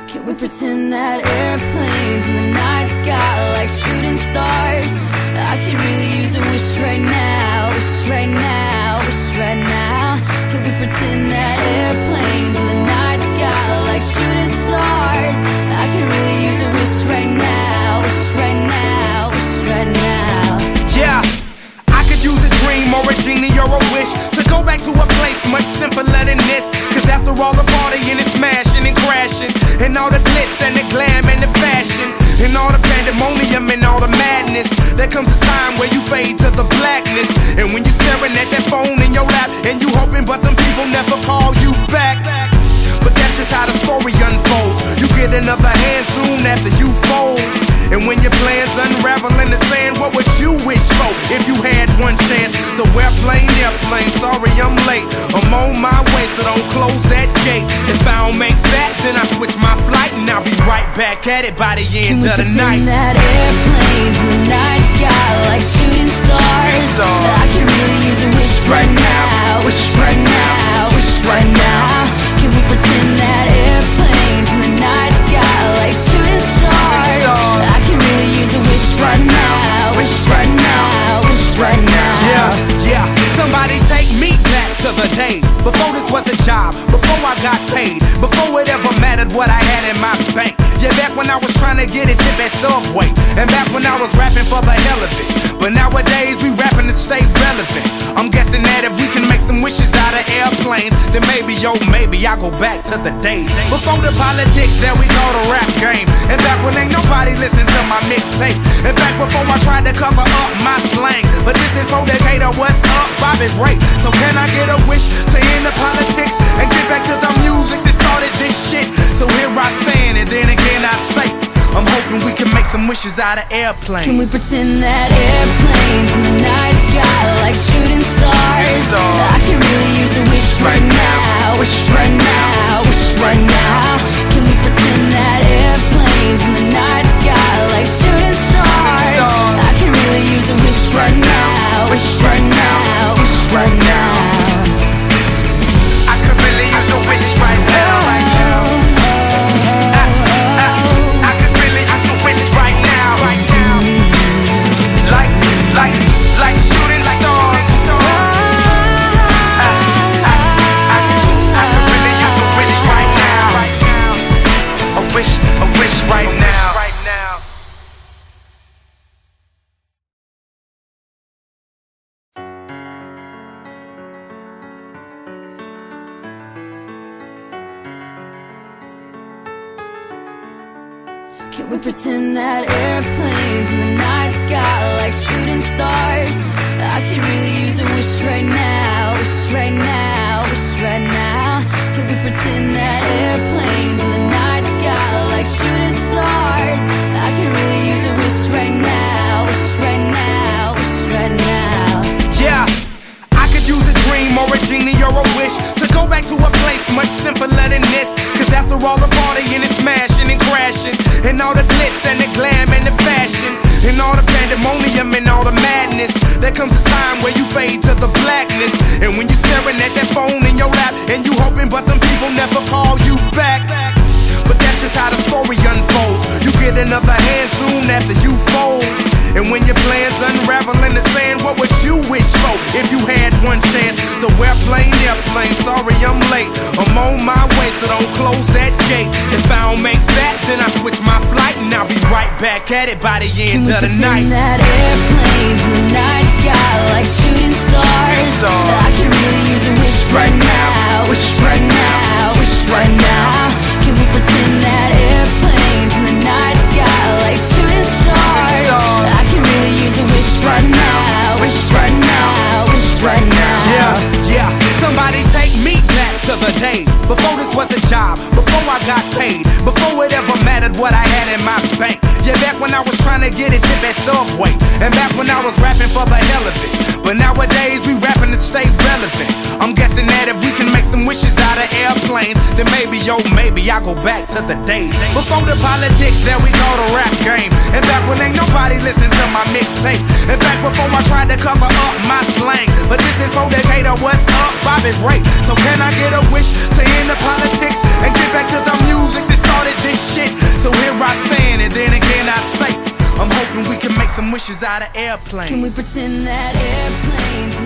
Can we pretend that airplanes in the night sky like shooting stars? I could really use a wish right now, wish right now, wish right now. Can we pretend that airplanes in the night sky like shooting stars? I could really use a wish right now, wish right now, wish right now. Yeah, I could use a dream or a genie or a wish to go back to a place much simpler than this. Cause after all the partying and smashing and crashing, and all the glitz and the glam and the fashion, and all the pandemonium and all the madness, there comes a time where you fade to the blackness. And when you're staring at that phone in your lap, and you hoping but them people never call you back. But that's just how the story unfolds. You get another hand soon after you fold. And when your plans unravel in the sand, what would you wish for if you had one chance? So airplane, sorry I'm late. I'm on my way, so don't close that gate. If I don't make that, then I switch my flight, and I'll be right back at it by the end of the night. Can we pretend that airplanes in the night sky like shooting stars? I can really use a wish right now, wish right now, wish right now. Can we pretend that airplanes in the night sky like shooting stars? I can really use a wish right now, wish right now, wish right now. Yeah, somebody take me back to the days before this was a job, before I got paid, before it ever mattered what I had in my bank. Yeah, back when I was trying to get a tip at Subway, and back when I was rapping for the hell of it. But nowadays we rapping to stay relevant. I'm guessing that if we can make some wishes out of airplanes, then maybe, oh maybe I'll go back to the days before the politics, there we go, the rap game. And back when ain't nobody listened to my mixtape, and back before I tried to cover up my slang. But this is for Decatur, what's up, Bobby Ray? So can I get a wish to end the politics and get back to the music that started this shit? So here I stand, and then again I say, I'm hoping we can make some wishes out of airplanes. Can we pretend that airplanes in the night sky like shooting stars? I can really use a wish right now, wish right now, wish right now. Can we pretend that airplanes in the night sky like shooting stars? I can really use a wish right now, wish right now, wish right now. I could really use a wish right now. Like shooting stars. I could really use a wish right now. A wish right now. Can we pretend that airplanes in the night sky like shooting stars? I could really use a wish right now, wish right now, wish right now. Can we pretend that airplanes in the night sky like shooting stars? I could really use a wish right now, wish right now, wish right now. Yeah, I could use a dream or a genie or a wish to go back to a place much simpler than this. Cause after all the partying and smashing and crashing, and all the glitz and the glam and the fashion, and all the pandemonium and all the madness, there comes a time where you fade to the blackness. And when you're staring at that phone in your lap, and you hoping but them people never call you back. But that's just how the story unfolds. You get another hand soon after you fold. And when your plans unravel in the sand, what would you wish for if you had one chance? So airplane, sorry I'm late. I'm on my way, so don't close that gate. If I don't make that, then I switch my flight, and I'll be right back at it by the end of the night. Can we pretend that airplanes in the night sky like shooting stars? I can really use a wish right now, wish right now, wish right now. Can we pretend that airplanes in the night sky like shooting stars? I can really use a wish right now, wish right now, wish right now. Yeah, somebody take me back to the days before this was a job, before I got paid, before it ever mattered what I had in my bank. Yeah, back when I was trying to get a tip at Subway, and back when I was rapping for the hell of it. But nowadays we rapping to stay relevant. I'm guessing that if we can make some wishes out of airplanes, then maybe, oh maybe I'll go back to the days before the politics, there we go, the rap game. And back when ain't nobody listened to my mixtape, and back before I tried to cover up my slang. But this is for Decatur, what's up, Bobby Ray? So can I get a wish to end the politics and get back to the music that started this this shit. So here I stand, and then again I say, I'm hoping we can make some wishes out of airplanes. Can we pretend that airplanes